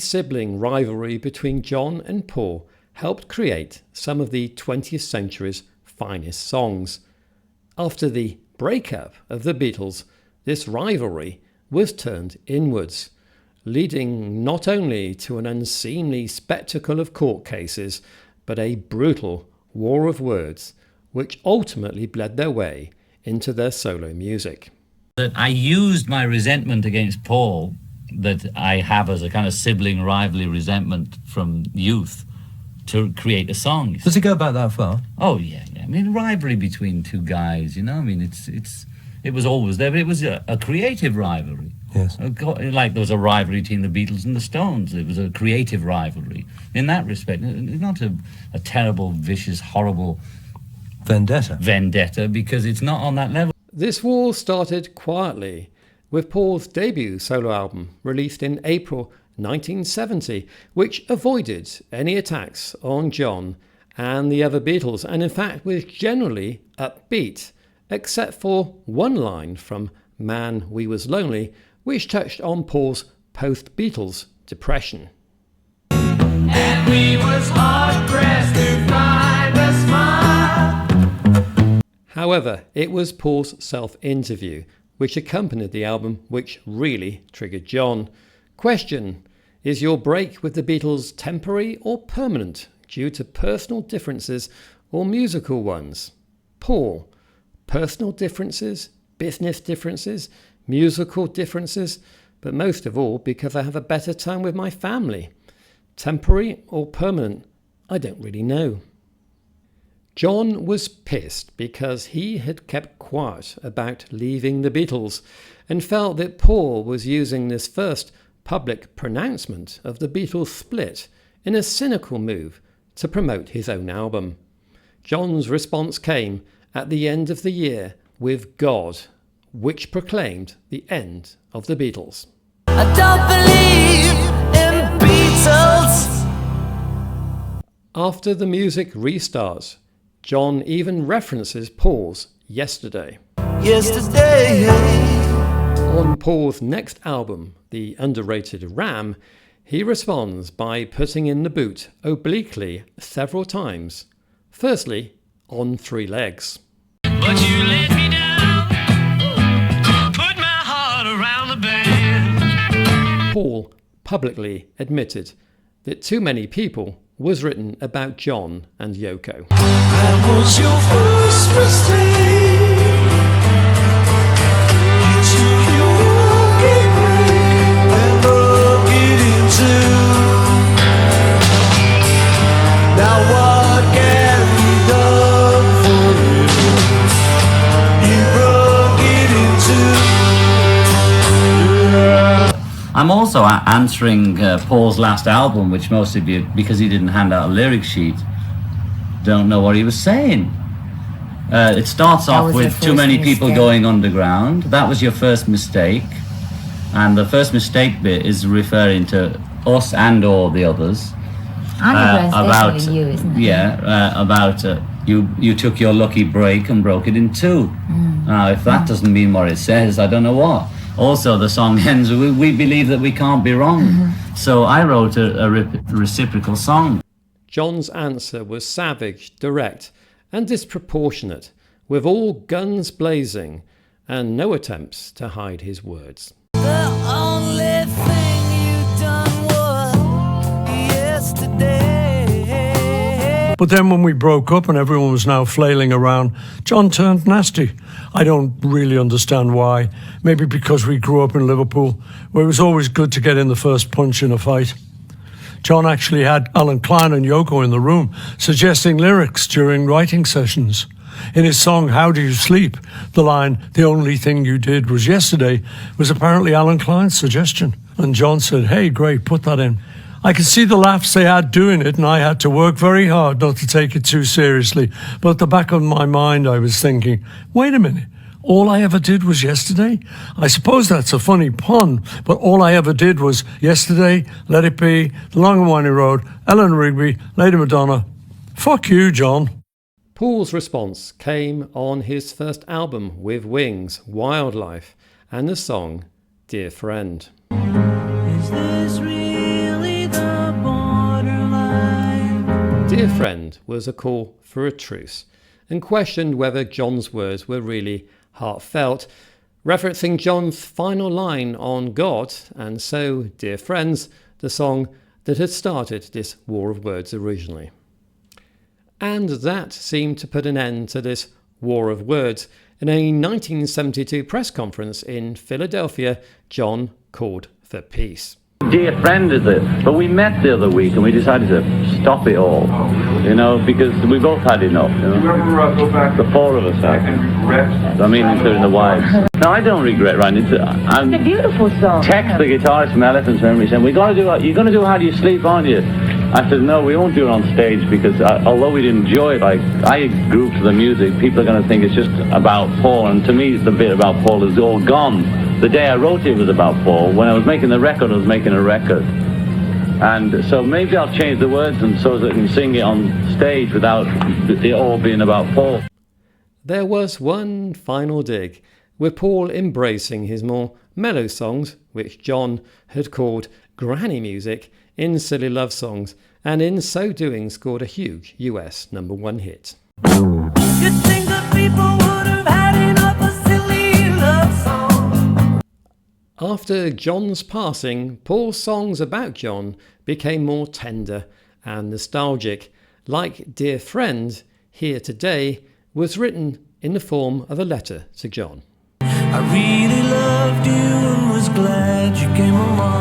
sibling rivalry between John and Paul helped create some of the 20th century's finest songs. After the breakup of the Beatles, this rivalry was turned inwards, leading not only to an unseemly spectacle of court cases, but a brutal war of words, which ultimately bled their way into their solo music. That I used my resentment against Paul, that I have as a kind of sibling rivalry resentment from youth, to create a song. Does it go back that far? Oh yeah. I mean, rivalry between two guys, you know. I mean, it was always there, but it was a creative rivalry. Yes. Like there was a rivalry between the Beatles and the Stones. It was a creative rivalry in that respect. Not a terrible, vicious, horrible vendetta, because it's not on that level. This war started quietly with Paul's debut solo album released in April 1970, which avoided any attacks on John and the other Beatles, and in fact was generally upbeat, except for one line from Man We Was Lonely, which touched on Paul's post-Beatles depression. And we was hard-pressed to find a smile. However, it was Paul's self-interview which accompanied the album which really triggered John. Question: is your break with the Beatles temporary or permanent, due to personal differences or musical ones? Paul: personal differences, business differences, musical differences, but most of all because I have a better time with my family. Temporary or permanent, I don't really know. John was pissed because he had kept quiet about leaving the Beatles and felt that Paul was using this first public pronouncement of the Beatles split in a cynical move to promote his own album. John's response came at the end of the year with God, which proclaimed the end of the Beatles. I don't believe in Beatles. After the music restarts, John even references Paul's Yesterday. Yesterday. On Paul's next album, the underrated Ram, he responds by putting in the boot obliquely several times. Firstly, on 3 legs. But you let me down, put my heart around the band. Paul publicly admitted that Too Many People was written about John and Yoko. That was your first mistake. You took your walking way and broke it in two. Now what can be done for you? You broke it in two. Yeah. I'm also answering Paul's last album, which most of you, because he didn't hand out a lyric sheet, don't know what he was saying. It starts off with Too Many People Going Underground. That was your first mistake. And the first mistake bit is referring to us and all the others. About you, isn't it? Yeah, about you took your lucky break and broke it in two. Now, if that doesn't mean what it says, I don't know what. Also, the song ends with, we believe that we can't be wrong. So I wrote a reciprocal song. John's answer was savage, direct, and disproportionate, with all guns blazing, and no attempts to hide his words. The only thing you done was yesterday. But then when we broke up and everyone was now flailing around, John turned nasty. I don't really understand why. Maybe because we grew up in Liverpool, where it was always good to get in the first punch in a fight. John actually had Alan Klein and Yoko in the room, suggesting lyrics during writing sessions. In his song, How Do You Sleep, the line, "The only thing you did was yesterday," was apparently Alan Klein's suggestion. And John said, "Hey, great, put that in." I could see the laughs they had doing it, and I had to work very hard not to take it too seriously. But at the back of my mind, I was thinking, wait a minute, all I ever did was yesterday? I suppose that's a funny pun, but all I ever did was yesterday, Let It Be, The Long and Winding Road, Eleanor Rigby, Lady Madonna. Fuck you, John. Paul's response came on his first album with Wings, Wildlife, and the song Dear Friend. Is this really Dear Friend was a call for a truce and questioned whether John's words were really heartfelt, referencing John's final line on God, and so Dear Friends, the song that had started this war of words originally. And that seemed to put an end to this war of words. In a 1972 press conference in Philadelphia, John called for peace. Dear friend is it, but we met the other week and we decided to stop it all, you know, because we both had enough, you know. The four of us have. I mean, including the wives. No, I don't regret writing it. It's a beautiful song. Text the guitarist from Elephant's Memory saying, you're going to do How Do You Sleep, aren't you? I said, no, we won't do it on stage because although we'd enjoy it, like I grew to the music, people are going to think it's just about Paul, and to me the bit about Paul is all gone. The day I wrote it was about Paul. When I was making the record, I was making a record. And so maybe I'll change the words and so that I can sing it on stage without it all being about Paul. There was one final dig, with Paul embracing his more mellow songs, which John had called granny music, in Silly Love Songs, and in so doing scored a huge US #1 hit. You'd think that people would have had enough of silly love songs. After John's passing, Paul's songs about John became more tender and nostalgic. Like Dear Friend, Here Today was written in the form of a letter to John. I really loved you and was glad you came along.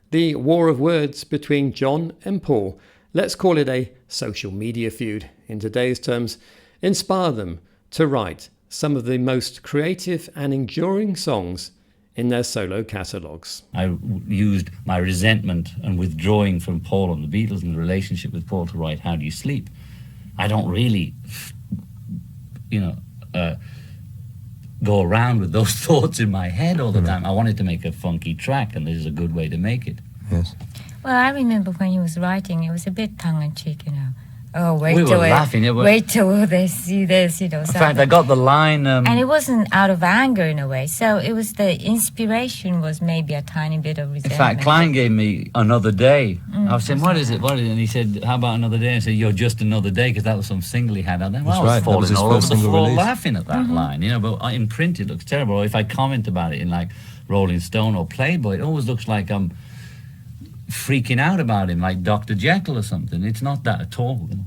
The war of words between John and Paul, let's call it a social media feud in today's terms, inspired them to write some of the most creative and enduring songs in their solo catalogues. I used my resentment and withdrawing from Paul and the Beatles and the relationship with Paul to write How Do You Sleep. I don't really, go around with those thoughts in my head all the time. I wanted to make a funky track, and this is a good way to make it. Yes. Well, I remember when he was writing, it was a bit tongue-in-cheek, you know. Oh, wait We were till laughing, yeah, wait till they see this, you know. In fact, I got the line... and it wasn't out of anger in a way. So it was the inspiration was maybe a tiny bit of resentment. In fact, Klein gave me Another Day. I was saying, what is it? And he said, how about Another Day? And I said, You're Just Another Day, because that was some single he had out there. Well, I was falling all over the floor laughing at that line, you know, but in print it looks terrible. Or if I comment about it in like Rolling Stone or Playboy, it always looks like I'm freaking out about him, like Dr. Jekyll or something. It's not that at all, you know.